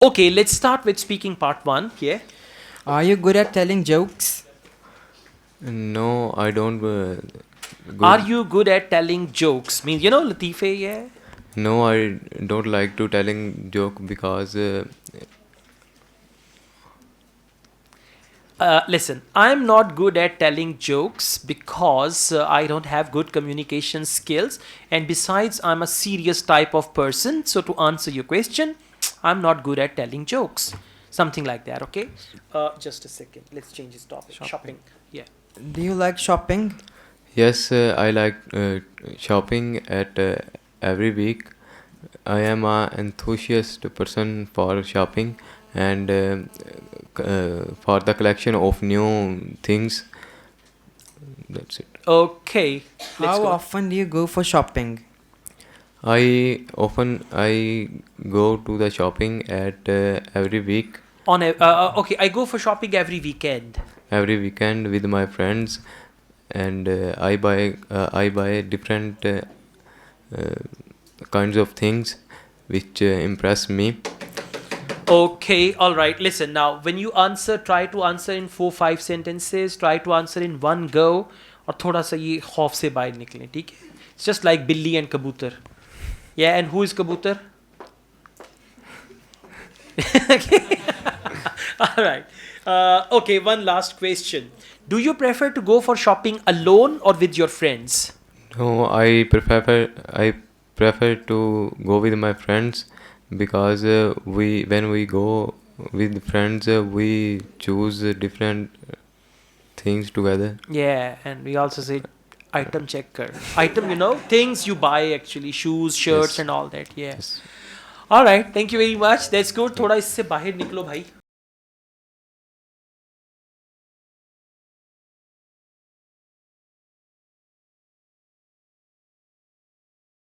Okay, let's start with speaking part 1. Yeah. Are you good at telling jokes? No, I don't. Are you good at telling jokes? Means, Latife, yeah? No, I don't like to telling joke because Listen, I'm not good at telling jokes because I don't have good communication skills. And besides, I'm a serious type of person. So, to answer your question, I'm not good at telling jokes. Something like that, okay? Just a second. Let's change this topic. Shopping. Yeah. Do you like shopping? yes, I like shopping at every week. I am a enthusiast person for shopping and for the collection of new things. That's it. Okay. Let's How go. often do you go for shopping? I go to the shopping at every week, Okay, I go for shopping every weekend. every weekend with my friends, and I buy different uh, kinds of things which impress me. Okay, all right. Listen, now when you answer, try to answer in 4-5 sentences. Try to answer in one go. और थोड़ा सा ये खौफ से बाहर निकलें, ठीक है? It's just like Billy and Kabutar. Yeah, and who is Kabutar? All right. Okay, one last question. Do you prefer to go for shopping alone or with your friends? No, I prefer to go with my friends because we when we go with friends we choose different things together. Yeah, and we also say item checker. Item, things you buy actually, shoes, shirts, Yes. and all that. Yeah. Yes. All right. Thank you very much. That's good. थोड़ा इससे बाहर निकलो भाई.